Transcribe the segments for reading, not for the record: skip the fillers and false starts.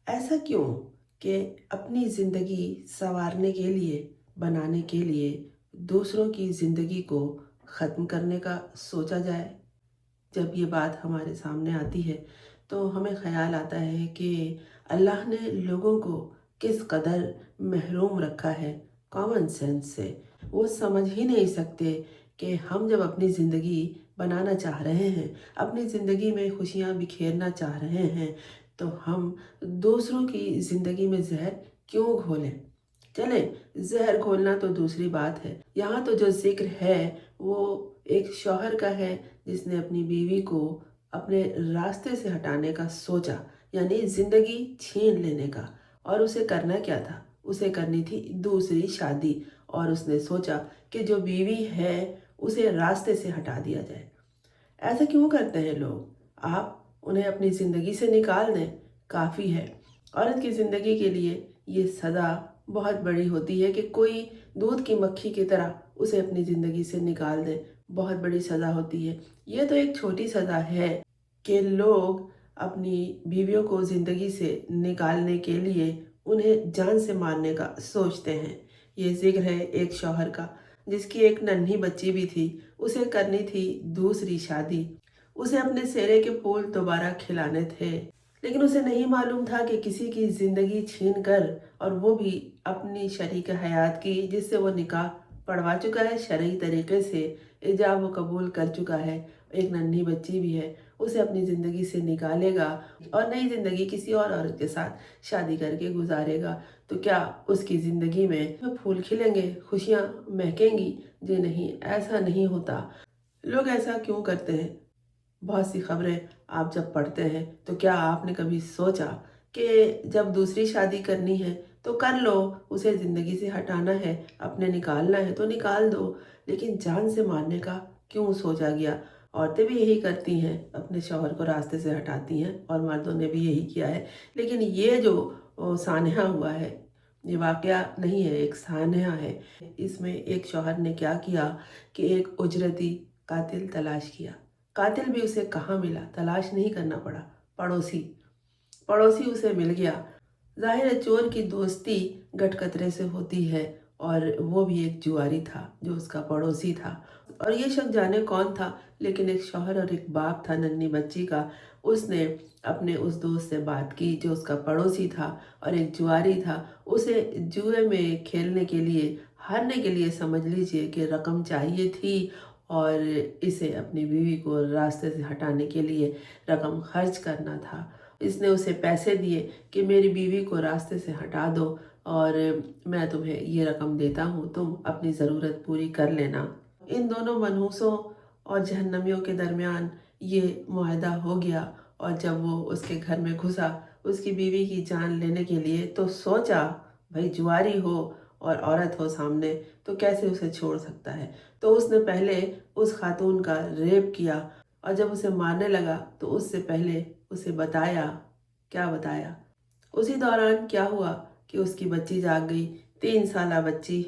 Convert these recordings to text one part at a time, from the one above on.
ऐसा क्यों कि अपनी ज़िंदगी संवारने के लिए, बनाने के लिए दूसरों की ज़िंदगी को ख़त्म करने का सोचा जाए? जब ये बात हमारे सामने आती है तो हमें ख़याल आता है कि अल्लाह ने लोगों को किस कदर महरूम रखा है कॉमन सेंस से। वो समझ ही नहीं सकते कि हम जब अपनी ज़िंदगी बनाना चाह रहे हैं, अपनी ज़िंदगी में खुशियाँ बिखेरना चाह रहे हैं, तो हम दूसरों की ज़िंदगी में जहर क्यों घोलें? चले, जहर घोलना तो दूसरी बात है। यहाँ तो जो ज़िक्र है वो एक शौहर का है जिसने अपनी बीवी को अपने रास्ते से हटाने का सोचा, यानी ज़िंदगी छीन लेने का। और उसे करना क्या था? उसे करनी थी दूसरी शादी, और उसने सोचा कि जो बीवी है उसे रास्ते से हटा दिया जाए। ऐसा क्यों करते हैं लोग? आप उन्हें अपनी ज़िंदगी से निकाल दें, काफ़ी है। औरत की ज़िंदगी के लिए ये सज़ा बहुत बड़ी होती है कि कोई दूध की मक्खी की तरह उसे अपनी ज़िंदगी से निकाल दे, बहुत बड़ी सज़ा होती है। ये तो एक छोटी सज़ा है कि लोग अपनी बीवियों को ज़िंदगी से निकालने के लिए उन्हें जान से मारने का सोचते हैं। ये ज़िक्र है एक शौहर का जिसकी एक नन्ही बच्ची भी थी। उसे करनी थी दूसरी शादी। उसे अपने सेहरे के फूल दोबारा खिलाने थे, लेकिन उसे नहीं मालूम था कि किसी की ज़िंदगी छीन कर, और वो भी अपनी शरीक हयात की जिससे वो निकाह पढ़वा चुका है शरई तरीके से, इजाब वो कबूल कर चुका है, एक नन्ही बच्ची भी है, उसे अपनी ज़िंदगी से निकालेगा और नई ज़िंदगी किसी और औरत के साथ शादी करके गुजारेगा। तो क्या उसकी ज़िंदगी में फूल खिलेंगे, खुशियाँ महकेंगी? जी नहीं, ऐसा नहीं होता। लोग ऐसा क्यों करते हैं? बहुत सी खबरें आप जब पढ़ते हैं तो क्या आपने कभी सोचा कि जब दूसरी शादी करनी है तो कर लो, उसे ज़िंदगी से हटाना है, अपने निकालना है तो निकाल दो, लेकिन जान से मारने का क्यों सोचा गया? औरतें भी यही करती हैं, अपने शौहर को रास्ते से हटाती हैं, और मर्दों ने भी यही किया है। लेकिन ये जो सानहा हुआ है, ये वाकया नहीं है, एक सानहा है। इसमें एक शौहर ने क्या किया कि एक उजरती कातिल तलाश किया। कातिल भी उसे कहाँ मिला? तलाश नहीं करना पड़ा, पड़ोसी पड़ोसी उसे मिल गया। जाहिर है चोर की दोस्ती गटकतरे से होती है, और वो भी एक जुआरी था जो उसका पड़ोसी था। और ये शख्स जाने कौन था, लेकिन एक शौहर और एक बाप था नन्ही बच्ची का। उसने अपने उस दोस्त से बात की जो उसका पड़ोसी था और एक जुआरी था। उसे जुए में खेलने के लिए, हारने के लिए समझ लीजिए कि रकम चाहिए थी, और इसे अपनी बीवी को रास्ते से हटाने के लिए रकम खर्च करना था। इसने उसे पैसे दिए कि मेरी बीवी को रास्ते से हटा दो, और मैं तुम्हें ये रकम देता हूँ, तुम अपनी ज़रूरत पूरी कर लेना। इन दोनों मनहूसों और जहन्नमियों के दरमियान ये मुआहदा हो गया, और जब वो उसके घर में घुसा उसकी बीवी की जान लेने के लिए, तो सोचा भाई जुआरी हो और औरत हो सामने तो कैसे उसे छोड़ सकता है। तो उसने पहले उस खातून का रेप किया, और जब उसे मारने लगा तो उससे पहले उसे बताया। क्या बताया? उसी दौरान क्या हुआ कि उसकी बच्ची जाग गई, 3 साला बच्ची।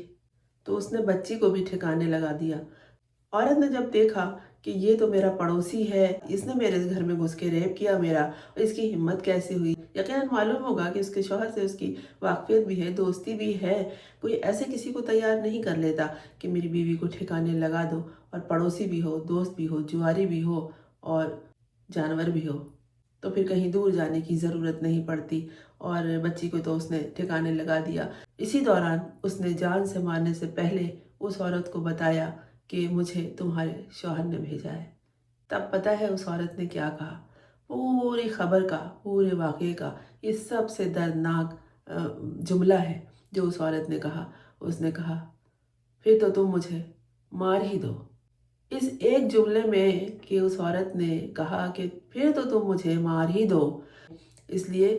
तो उसने बच्ची को भी ठिकाने लगा दिया। औरत ने जब देखा कि ये तो मेरा पड़ोसी है, इसने मेरे घर में घुस के रेप किया मेरा, और इसकी हिम्मत कैसे हुई? यकीनन मालूम होगा कि उसके शौहर से उसकी वाकफियत भी है, दोस्ती भी है। कोई ऐसे किसी को तैयार नहीं कर लेता कि मेरी बीवी को ठिकाने लगा दो, और पड़ोसी भी हो, दोस्त भी हो, जुआरी भी हो, और जानवर भी हो, तो फिर कहीं दूर जाने की ज़रूरत नहीं पड़ती। और बच्ची को तो उसने ठिकाने लगा दिया। इसी दौरान उसने जान से मारने से पहले उस औरत को बताया कि मुझे तुम्हारे शौहर ने भेजा है। तब पता है उस औरत ने क्या कहा? पूरी खबर का, पूरे वाक़ये का ये सबसे दर्दनाक जुमला है जो उस औरत ने कहा। उसने कहा, फिर तो तुम मुझे मार ही दो। इस एक जुमले में कि उस औरत ने कहा कि फिर तो तुम मुझे मार ही दो, इसलिए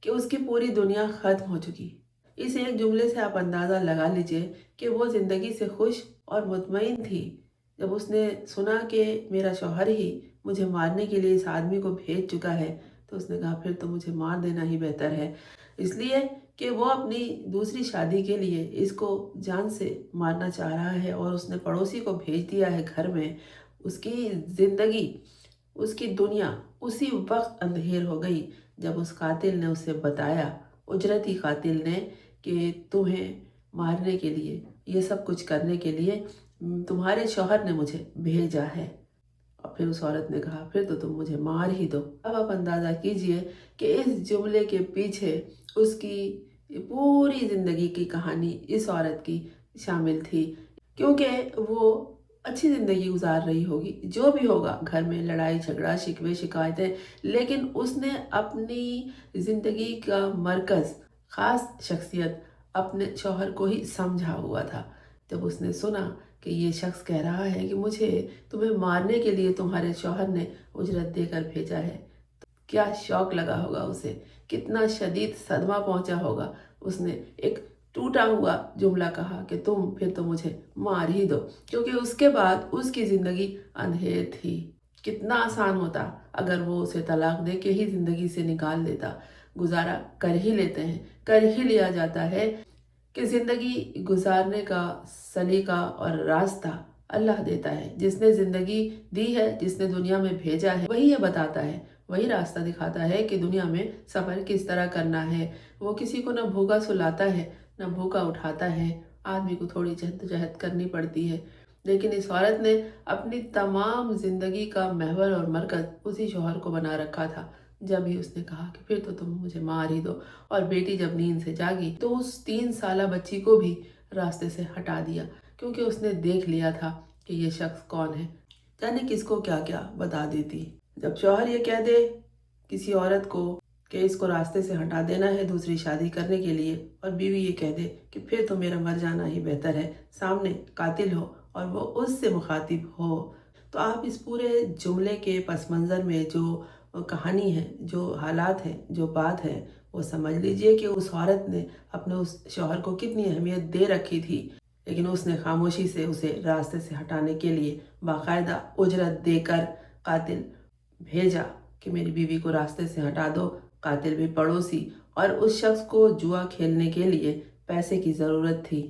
कि उसकी पूरी दुनिया ख़त्म हो चुकी। इस एक जुमले से आप अंदाज़ा लगा लीजिए कि वो ज़िंदगी से खुश और मुतमईन थी। जब उसने सुना कि मेरा शौहर ही मुझे मारने के लिए इस आदमी को भेज चुका है, तो उसने कहा फिर तो मुझे मार देना ही बेहतर है। इसलिए कि वो अपनी दूसरी शादी के लिए इसको जान से मारना चाह रहा है, और उसने पड़ोसी को भेज दिया है घर में। उसकी ज़िंदगी, उसकी दुनिया उसी वक्त अंधेर हो गई जब उस कातिल ने उसे बताया, उजरती कातिल ने, कि तुम्हें मारने के लिए, ये सब कुछ करने के लिए तुम्हारे शौहर ने मुझे भेजा है। और फिर उस औरत ने कहा, फिर तो तुम मुझे मार ही दो। अब आप अंदाज़ा कीजिए कि इस जुमले के पीछे उसकी पूरी ज़िंदगी की कहानी इस औरत की शामिल थी, क्योंकि वो अच्छी ज़िंदगी गुजार रही होगी, जो भी होगा घर में लड़ाई झगड़ा शिकवे शिकायतें, लेकिन उसने अपनी ज़िंदगी का मरकज़, ख़ास शख्सियत अपने शौहर को ही समझा हुआ था। जब उसने सुना कि ये शख्स कह रहा है कि मुझे तुम्हें मारने के लिए तुम्हारे शौहर ने उजरत देकर भेजा है, तो क्या शौक लगा होगा उसे, कितना शदीद सदमा पहुंचा होगा। उसने एक टूटा हुआ जुमला कहा कि तुम फिर तो मुझे मार ही दो, क्योंकि उसके बाद उसकी ज़िंदगी अंधेर थी। कितना आसान होता अगर वो उसे तलाक दे के ही ज़िंदगी से निकाल देता। गुजारा कर ही लेते हैं, कर ही लिया जाता है कि ज़िंदगी गुजारने का सलीका और रास्ता अल्लाह देता है। जिसने ज़िंदगी दी है, जिसने दुनिया में भेजा है, वही ये बताता है, वही रास्ता दिखाता है कि दुनिया में सफ़र किस तरह करना है। वो किसी को न भूखा सुलाता है, न भूखा उठाता है। आदमी को थोड़ी जहद करनी पड़ती है, लेकिन इस औरत ने अपनी तमाम ज़िंदगी का महवर और मरकज़ उसी शौहर को बना रखा था। जब ही उसने कहा कि फिर तो तुम मुझे मार ही दो, और बेटी जब नींद से जागी तो उस 3 साला बच्ची को भी रास्ते से हटा दिया, क्योंकि उसने देख लिया था कि ये शख्स कौन है। जाने किसको क्या क्या बता देती। जब शौहर ये कह दे किसी औरत को कि इसको रास्ते से हटा देना है दूसरी शादी करने के लिए, और बीवी ये कह दे कि फिर तो मेरा मर जाना ही बेहतर है, सामने कातिल हो और वो उससे मुखातिब हो, तो आप इस पूरे जुमले के पस मंज़र में जो कहानी है, जो हालात हैं, जो बात है, वो समझ लीजिए कि उस औरत ने अपने उस शौहर को कितनी अहमियत दे रखी थी, लेकिन उसने खामोशी से उसे रास्ते से हटाने के लिए बाकायदा उजरत देकर कातिल भेजा कि मेरी बीवी को रास्ते से हटा दो। कातिल भी पड़ोसी, और उस शख्स को जुआ खेलने के लिए पैसे की ज़रूरत थी।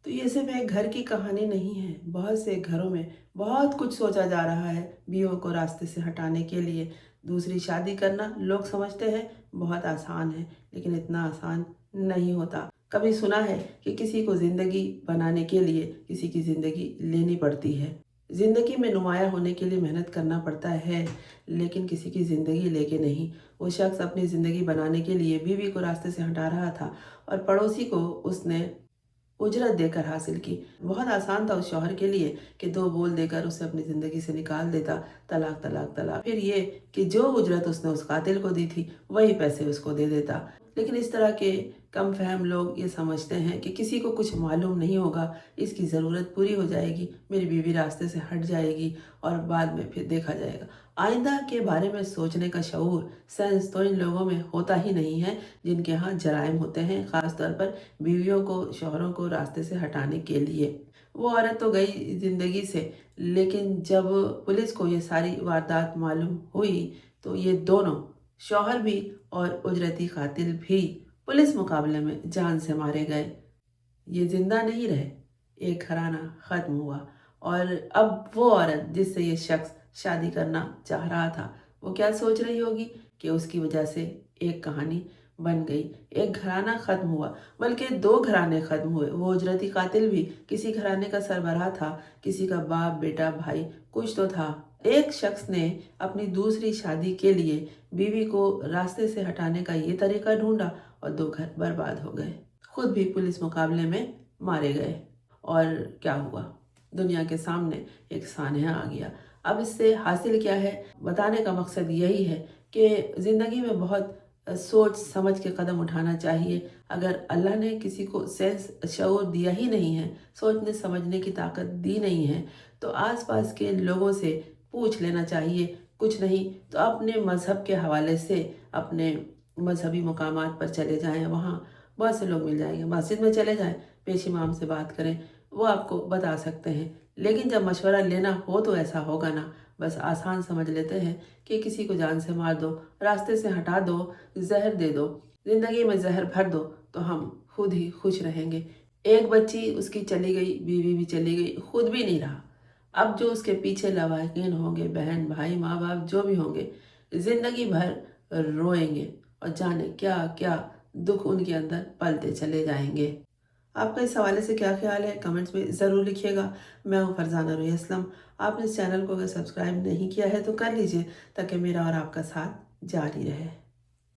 तो ये सिर्फ एक घर की कहानी नहीं है, बहुत से घरों में बहुत कुछ सोचा जा रहा है बीवियों को रास्ते से हटाने के लिए। दूसरी शादी करना लोग समझते हैं बहुत आसान है, लेकिन इतना आसान नहीं होता। कभी सुना है कि किसी को ज़िंदगी बनाने के लिए किसी की ज़िंदगी लेनी पड़ती है। ज़िंदगी में नुमाया होने के लिए मेहनत करना पड़ता है, लेकिन किसी की ज़िंदगी लेके नहीं। वो शख्स अपनी ज़िंदगी बनाने के लिए बीवी को रास्ते से हटा रहा था, और पड़ोसी को उसने उजरत देकर हासिल की। बहुत आसान था उस शौहर के लिए कि 2 बोल देकर उसे अपनी ज़िंदगी से निकाल देता, तलाक तलाक तलाक। फिर ये कि जो उजरत उसने उस कातिल को दी थी वही पैसे उसको दे देता। लेकिन इस तरह के कम फहम लोग ये समझते हैं कि किसी को कुछ मालूम नहीं होगा, इसकी ज़रूरत पूरी हो जाएगी, मेरी बीवी रास्ते से हट जाएगी और बाद में फिर देखा जाएगा। आइंदा के बारे में सोचने का शऊर, सेंस तो इन लोगों में होता ही नहीं है जिनके यहाँ जराइम होते हैं, ख़ास तौर पर बीवियों को, शौहरों को रास्ते से हटाने के लिए। वो औरत तो गई ज़िंदगी से, लेकिन जब पुलिस को ये सारी वारदात मालूम हुई तो ये दोनों, शौहर भी और उजरती कातिल भी, पुलिस मुकाबले में जान से मारे गए। ये जिंदा नहीं रहे, एक घराना ख़त्म हुआ। और अब वो औरत जिससे ये शख्स शादी करना चाह रहा था, वो क्या सोच रही होगी कि उसकी वजह से एक कहानी बन गई, एक घराना ख़त्म हुआ, बल्कि 2 घराने ख़त्म हुए। वो उजरती कातिल भी किसी घराने का सरबराह था, किसी का बाप बेटा भाई कुछ तो था। एक शख्स ने अपनी दूसरी शादी के लिए बीवी को रास्ते से हटाने का ये तरीका ढूंढा, और 2 घर बर्बाद हो गए, खुद भी पुलिस मुकाबले में मारे गए। और क्या हुआ, दुनिया के सामने एक सान्या आ गया। अब इससे हासिल क्या है, बताने का मकसद यही है कि ज़िंदगी में बहुत सोच समझ के कदम उठाना चाहिए। अगर अल्लाह ने किसी को सेंस शऊर दिया ही नहीं है, सोचने समझने की ताकत दी नहीं है, तो आसपास के लोगों से पूछ लेना चाहिए। कुछ नहीं तो अपने मज़हब के हवाले से अपने मजहबी मकामात पर चले जाएं, वहाँ बहुत से लोग मिल जाएंगे। मस्जिद में चले जाएं, पेश इमाम से बात करें, वो आपको बता सकते हैं। लेकिन जब मशवरा लेना हो तो ऐसा होगा ना, बस आसान समझ लेते हैं कि किसी को जान से मार दो, रास्ते से हटा दो, जहर दे दो, ज़िंदगी में जहर भर दो, तो हम खुद ही खुश रहेंगे। एक बच्ची उसकी चली गई, बीवी भी चली गई, खुद भी नहीं रहा। अब जो उसके पीछे लवाकिन होंगे, बहन भाई माँ बाप जो भी होंगे, ज़िंदगी भर रोएंगे। اور جانے کیا کیا دکھ ان کے اندر پلتے چلے جائیں گے۔ آپ کا اس حوالے سے کیا خیال ہے کمنٹس میں ضرور لکھیے گا۔ میں ہوں فرزانہ روحی اسلم۔ آپ نے اس چینل کو اگر سبسکرائب نہیں کیا ہے تو کر لیجئے تاکہ میرا اور آپ کا ساتھ جاری رہے۔